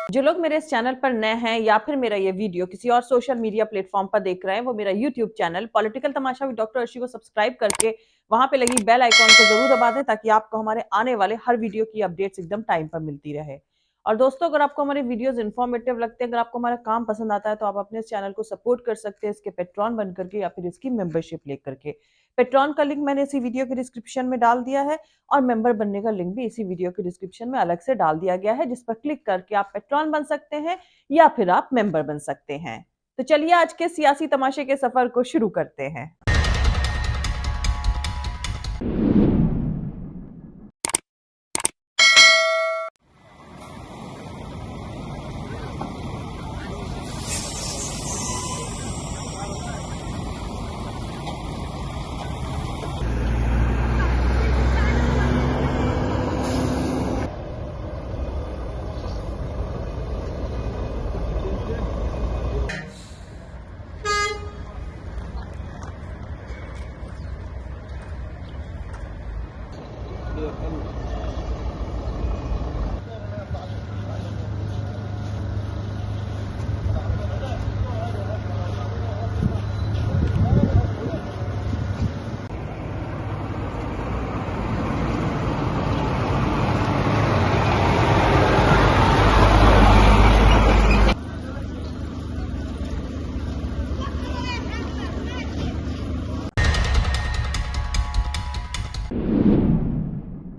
जो लोग मेरे इस चैनल पर नए हैं या फिर मेरा ये वीडियो किसी और सोशल मीडिया प्लेटफॉर्म पर देख रहे हैं, वो मेरा YouTube channel political Tamasha with doctor Arshi को सब्सक्राइब करके वहां पे लगी बेल आइकॉन को जरूर दबा दें ताकि आपको हमारे आने वाले हर वीडियो की अपडेट्स एकदम टाइम पर मिलती रहे। और दोस्तों, अगर आपको हमारे वीडियोस इन्फॉर्मेटिव लगते हैं, अगर आपको हमारा काम पसंद आता है, तो आप अपने इस चैनल को सपोर्ट कर सकते हैं इसके पेट्रॉन बन करके या फिर इसकी मेंबरशिप लेकर के। पेट्रॉन का लिंक मैंने इसी वीडियो के डिस्क्रिप्शन में डाल दिया है और मेंबर बनने का लिंक भी इसी वीडियो के डिस्क्रिप्शन में अलग से डाल दिया गया है, जिस पर क्लिक करके आप पेट्रॉन बन सकते हैं या फिर आप मेंबर बन सकते हैं। तो चलिए आज के सियासी तमाशे के सफर को शुरू करते हैं।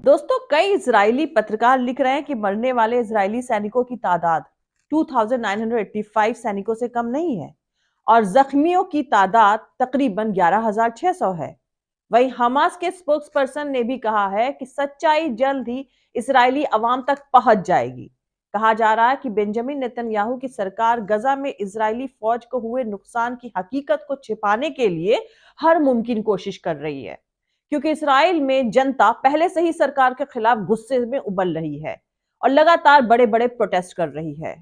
दोस्तों, कई इजरायली पत्रकार लिख रहे हैं कि मरने वाले इजरायली सैनिकों की तादाद 2985 सैनिकों से कम नहीं है और जख्मियों की तादाद तकरीबन 11600 है। वहीं हमास के स्पोक्स पर्सन ने भी कहा है कि सच्चाई जल्द ही इजरायली अवाम तक पहुंच जाएगी। कहा जा रहा है कि बेंजामिन नेतन्याहू की सरकार गजा में इजरायली फौज को हुए नुकसान की हकीकत को छिपाने के लिए हर मुमकिन कोशिश कर रही है, क्योंकि इसराइल में जनता पहले से ही सरकार के खिलाफ गुस्से में उबल रही है और लगातार बड़े बड़े प्रोटेस्ट कर रही है।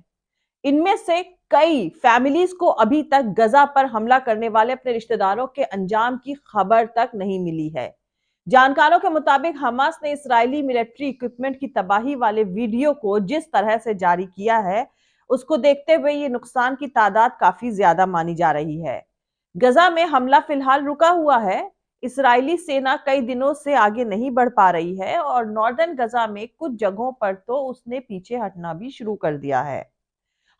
इनमें से कई फैमिलीज को अभी तक गजा पर हमला करने वाले अपने रिश्तेदारों के अंजाम की खबर तक नहीं मिली है। जानकारों के मुताबिक हमास ने इस्राएली मिलिट्री इक्विपमेंट की तबाही वाले वीडियो को जिस तरह से जारी किया है, उसको देखते हुए ये नुकसान की तादाद काफी ज्यादा मानी जा रही है। गजा में हमला फिलहाल रुका हुआ है। इस्राएली सेना कई दिनों से आगे नहीं बढ़ पा रही है और नॉर्दर्न गजा में कुछ जगहों पर तो उसने पीछे हटना भी शुरू कर दिया है।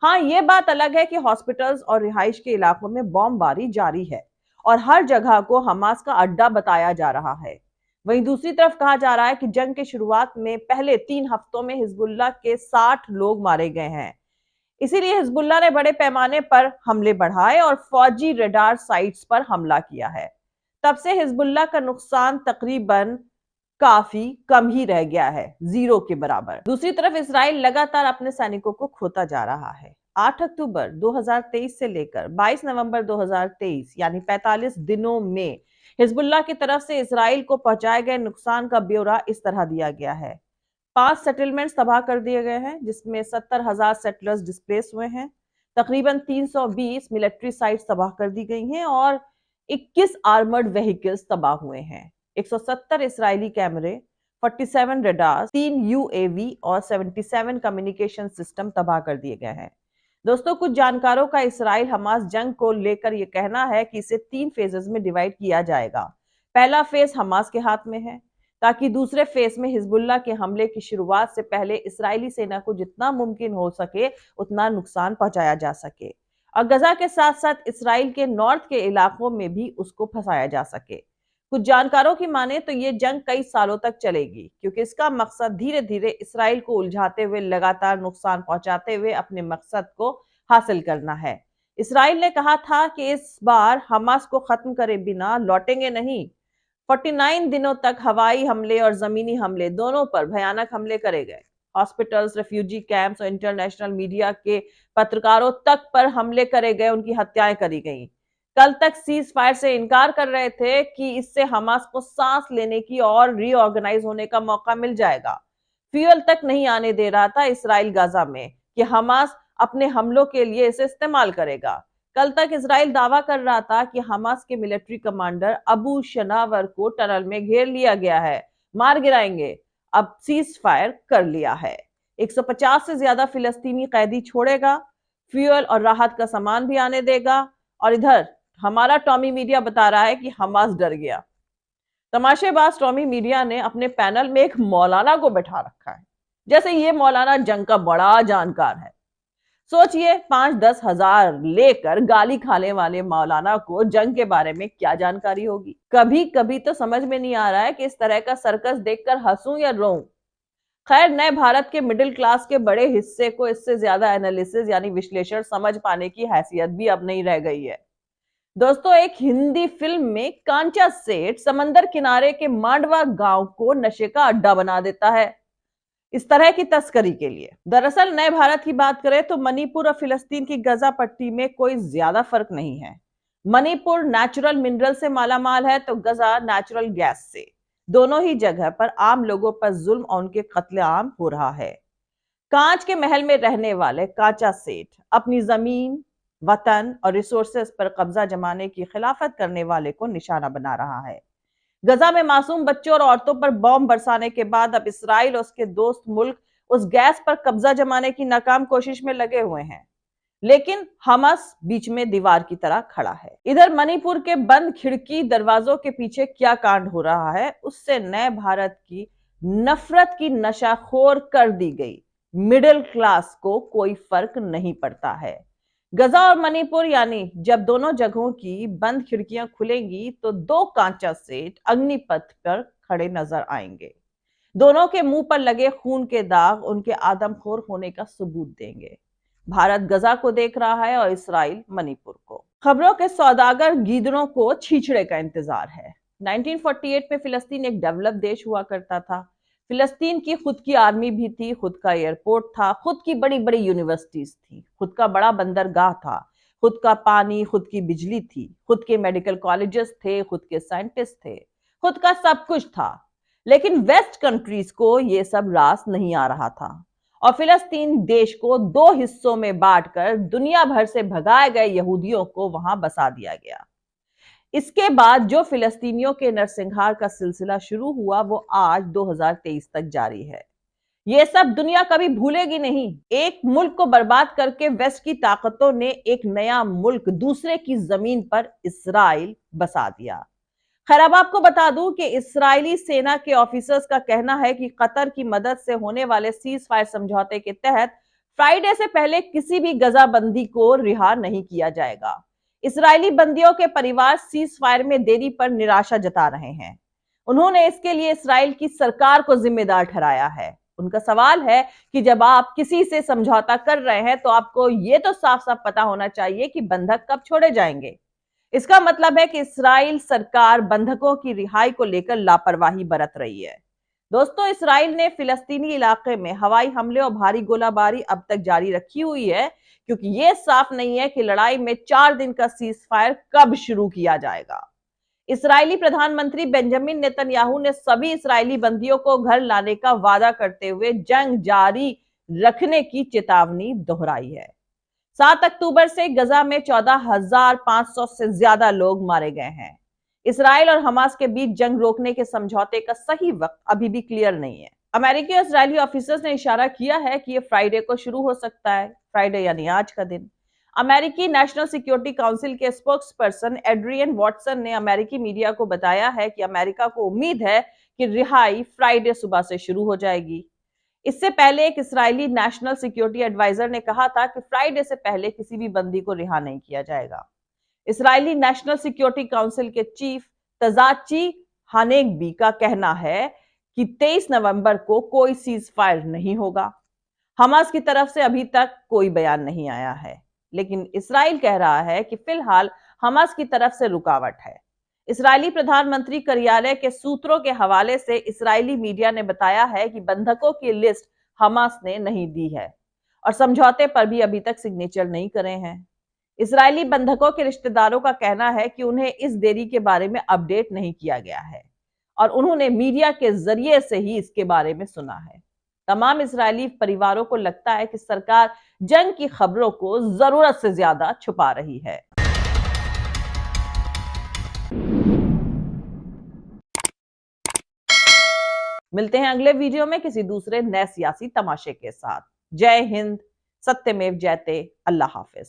हाँ, ये बात अलग है कि हॉस्पिटल्स और रिहाइश के इलाकों में बॉम्बबारी जारी है और हर जगह को हमास का अड्डा बताया जा रहा है। वहीं दूसरी तरफ कहा जा रहा है कि जंग के शुरुआत में पहले 3 हफ्तों में हिजबुल्लाह के 60 लोग मारे गए हैं। इसीलिए हिजबुल्लाह ने बड़े पैमाने पर हमले बढ़ाए और फौजी रडार साइट्स पर हमला किया है। तब से हिजबुल्लाह का नुकसान तकरीबन काफी कम ही रह गया है, 0 के बराबर। दूसरी तरफ इसराइल लगातार अपने सैनिकों को खोता जा रहा है। 8 अक्टूबर 2023 से लेकर 22 नवंबर 2023 यानी 45 दिनों में हिजबुल्लाह की तरफ से इसराइल को पहुंचाए गए नुकसान का ब्यौरा इस तरह दिया गया है। 5 सेटलमेंट्स तबाह कर दिए गए हैं, जिसमें 70,000 सेटलर्स डिस्प्लेस हुए हैं। तकरीबन 320 मिलिट्री साइट्स तबाह कर दी गई हैं और 21 आर्मर्ड व्हीकल्स तबाह हुए हैं। 170 इस्राएली कैमरे, 47 रडार, 3 यूएवी और 77 कम्युनिकेशन सिस्टम तबाह कर दिए गए हैं। दोस्तों, कुछ जानकारों का इसराइल हमास जंग को लेकर यह कहना है कि इसे 3 फेजेस में डिवाइड किया जाएगा। पहला फेज हमास के हाथ में है, ताकि दूसरे फेज में हिजबुल्लाह के हमले की शुरुआत से पहले इस्राएली सेना को जितना मुमकिन हो सके उतना नुकसान पहुंचाया जा सके और गजा के साथ साथ इसराइल के नॉर्थ के इलाकों में भी उसको फंसाया जा सके। कुछ जानकारों की माने तो ये जंग कई सालों तक चलेगी, क्योंकि इसका मकसद धीरे धीरे इसराइल को उलझाते हुए लगातार नुकसान पहुंचाते हुए अपने मकसद को हासिल करना है। इसराइल ने कहा था कि इस बार हमास को खत्म करे बिना लौटेंगे नहीं। 49 दिनों तक हवाई हमले और जमीनी हमले दोनों पर भयानक हमले करे गए। हॉस्पिटल्स, रेफ्यूजी कैंप्स और इंटरनेशनल मीडिया के पत्रकारों तक पर हमले करे गए, उनकी हत्याएं करी गईं। कल तक सीज फायर से इनकार कर रहे थे कि इससे हमास को सांस लेने की और रीऑर्गेनाइज होने का मौका मिल जाएगा। फ्यूल तक नहीं आने दे रहा था इसराइल गाजा में कि हमास अपने हमलों के लिए इसे इस्तेमाल करेगा। कल तक इसराइल दावा कर रहा था कि हमास के मिलिट्री कमांडर अबू शनावर को टनल में घेर लिया गया है, मार गिराएंगे। अब सीज फायर कर लिया है। 150 से ज्यादा फिलिस्तीनी कैदी छोड़ेगा, फ्यूल और राहत का सामान भी आने देगा। और इधर हमारा टॉमी मीडिया बता रहा है कि हमास डर गया। तमाशेबाज टॉमी मीडिया ने अपने पैनल में एक मौलाना को बैठा रखा है, जैसे ये मौलाना जंग का बड़ा जानकार है। सोचिए, 5-10 हजार लेकर गाली खाने वाले मौलाना को जंग के बारे में क्या जानकारी होगी। कभी कभी तो समझ में नहीं आ रहा है कि इस तरह का सर्कस देखकर हंसूं या रोऊं। खैर, नए भारत के मिडिल क्लास के बड़े हिस्से को इससे ज्यादा एनालिसिस यानी विश्लेषण समझ पाने की हैसियत भी अब नहीं रह गई है। दोस्तों, एक हिंदी फिल्म में कांचा सेठ समंदर किनारे के मांडवा गांव को नशे का अड्डा बना देता है इस तरह की तस्करी के लिए। दरअसल नए भारत की बात करें तो मणिपुर और फिलिस्तीन की गजा पट्टी में कोई ज्यादा फर्क नहीं है। मणिपुर नेचुरल मिनरल से मालामाल है तो गजा नेचुरल गैस से। दोनों ही जगह पर आम लोगों पर जुल्म और उनके कत्लेआम हो रहा है। कांच के महल में रहने वाले कांचा सेठ अपनी जमीन, वतन और रिसोर्सेस पर कब्जा जमाने की खिलाफत करने वाले को निशाना बना रहा है। गजा में मासूम बच्चों और औरतों पर बॉम्ब बरसाने के बाद अब इसराइल और उसके दोस्त मुल्क उस गैस पर कब्जा जमाने की नाकाम कोशिश में लगे हुए हैं, लेकिन हमास बीच में दीवार की तरह खड़ा है। इधर मणिपुर के बंद खिड़की दरवाजों के पीछे क्या कांड हो रहा है, उससे नए भारत की नफरत की नशाखोर कर दी गई मिडिल क्लास को कोई फर्क नहीं पड़ता है। गजा और मणिपुर यानी जब दोनों जगहों की बंद खिड़कियां खुलेंगी तो दो कांचा सेठ अग्निपथ पर खड़े नजर आएंगे। दोनों के मुंह पर लगे खून के दाग उनके आदमखोर होने का सबूत देंगे। भारत गजा को देख रहा है और इसराइल मणिपुर को। खबरों के सौदागर गीदड़ों को छीछड़े का इंतजार है। 1948 में फिलिस्तीन एक डेवलप देश हुआ करता था। फिलिस्तीन की खुद की आर्मी भी थी, खुद का एयरपोर्ट था, खुद की बड़ी बड़ी यूनिवर्सिटीज थी, खुद का बड़ा बंदरगाह था, खुद का पानी, खुद की बिजली थी, खुद के मेडिकल कॉलेजेस थे, खुद के साइंटिस्ट थे, खुद का सब कुछ था। लेकिन वेस्ट कंट्रीज को यह सब रास नहीं आ रहा था और फिलिस्तीन देश को दो हिस्सों में बांटकर दुनिया भर से भगाए गए यहूदियों को वहां बसा दिया गया। इसके बाद जो फिलिस्तीनियों के नरसंहार का सिलसिला शुरू हुआ वो आज 2023 तक जारी है। ये सब दुनिया कभी भूलेगी नहीं। एक मुल्क को बर्बाद करके वेस्ट की ताकतों ने एक नया मुल्क दूसरे की जमीन पर इसराइल बसा दिया। खैर, अब आपको बता दूं कि इस्राएली सेना के ऑफिसर्स का कहना है कि कतर की मदद से होने वाले सीज फायर समझौते के तहत फ्राइडे से पहले किसी भी गजाबंदी को रिहा नहीं किया जाएगा। इस्राएली बंदियों के परिवार सीज फायर में देरी पर निराशा जता रहे हैं। उन्होंने इसके लिए इस्राएल की सरकार को जिम्मेदार ठहराया है। उनका सवाल है कि जब आप किसी से समझौता कर रहे हैं तो आपको ये तो साफ साफ पता होना चाहिए कि बंधक कब छोड़े जाएंगे। इसका मतलब है कि इस्राएल सरकार बंधकों की रिहाई को लेकर लापरवाही बरत रही है। दोस्तों, इस्राएल ने फिलिस्तीनी इलाके में हवाई हमले और भारी गोलाबारी अब तक जारी रखी हुई है, क्योंकि यह साफ नहीं है कि लड़ाई में 4 दिन का सीज फायर कब शुरू किया जाएगा। इस्राएली प्रधानमंत्री बेंजामिन नेतन्याहू ने सभी इस्राएली बंदियों को घर लाने का वादा करते हुए जंग जारी रखने की चेतावनी दोहराई है। 7 अक्टूबर से गजा में 14,500 से ज्यादा लोग मारे गए हैं। इस्राएल और हमास के बीच जंग रोकने के समझौते का सही वक्त अभी भी क्लियर नहीं है। अमेरिकी और इस्राएली ऑफिसर्स ने इशारा किया है कि यह फ्राइडे को शुरू हो सकता है। फ्राइडे यानी आज का दिन। अमेरिकी नेशनल सिक्योरिटी काउंसिल के स्पोक्स पर्सन एड्रियन वॉटसन ने अमेरिकी मीडिया को बताया है कि अमेरिका को उम्मीद है कि रिहाई फ्राइडे सुबह से शुरू हो जाएगी। इससे पहले एक इस्राएली नेशनल सिक्योरिटी एडवाइजर ने कहा था कि फ्राइडे से पहले किसी भी बंदी को रिहा नहीं किया जाएगा। इस्राएली नेशनल सिक्योरिटी काउंसिल के चीफ तजाची हानेगबी का कहना है कि 23 नवंबर को कोई सीज फायर नहीं होगा। हमास की तरफ से अभी तक कोई बयान नहीं आया है, लेकिन इस्राएल कह रहा है कि फिलहाल हमास की तरफ से रुकावट है। इस्राएली प्रधानमंत्री कार्यालय के सूत्रों के हवाले से इस्राएली मीडिया ने बताया है कि बंधकों की लिस्ट हमास ने नहीं दी है और समझौते पर भी अभी तक सिग्नेचर नहीं करे हैं। इस्राएली बंधकों के रिश्तेदारों का कहना है कि उन्हें इस देरी के बारे में अपडेट नहीं किया गया है और उन्होंने मीडिया के जरिए से ही इसके बारे में सुना है। तमाम इस्राएली परिवारों को लगता है कि सरकार जंग की खबरों को जरूरत से ज्यादा छुपा रही है। मिलते हैं अगले वीडियो में किसी दूसरे नए सियासी तमाशे के साथ। जय हिंद, सत्यमेव जयते, अल्लाह हाफिज।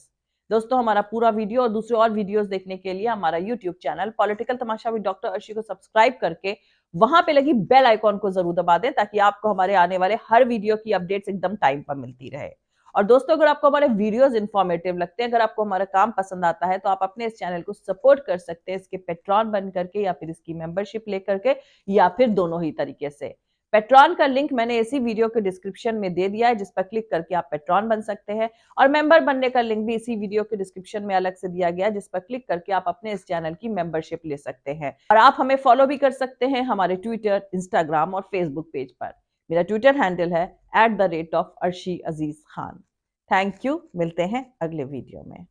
दोस्तों, हमारा पूरा वीडियो और दूसरे और वीडियोस देखने के लिए हमारा YouTube channel political Tamasha with doctor Arshi को सब्सक्राइब करके वहां पे लगी बेल आइकॉन को जरूर दबा दें, ताकि आपको हमारे आने वाले हर वीडियो की अपडेट्स एकदम टाइम पर मिलती रहे। और दोस्तों, अगर आपको हमारे वीडियोस इंफॉर्मेटिव लगते हैं, अगर आपको हमारा काम पसंद आता है, तो आप अपने इस चैनल को सपोर्ट कर सकते हैं इसके पेट्रॉन बन करके, या फिर इसकी मेंबरशिप लेकर के, या फिर दोनों ही तरीके से। पेट्रॉन का लिंक मैंने इसी वीडियो के डिस्क्रिप्शन में दे दिया है, जिस पर क्लिक करके आप पेट्रॉन बन सकते हैं। और मेंबर बनने का लिंक भी इसी वीडियो के डिस्क्रिप्शन में अलग से दिया गया है, जिस पर क्लिक करके आप अपने इस चैनल की मेंबरशिप ले सकते हैं। और आप हमें फॉलो भी कर सकते हैं हमारे ट्विटर, इंस्टाग्राम और फेसबुक पेज पर। मेरा ट्विटर हैंडल है @अर्शी अजीज खान। Thank you. मिलते हैं अगले वीडियो में।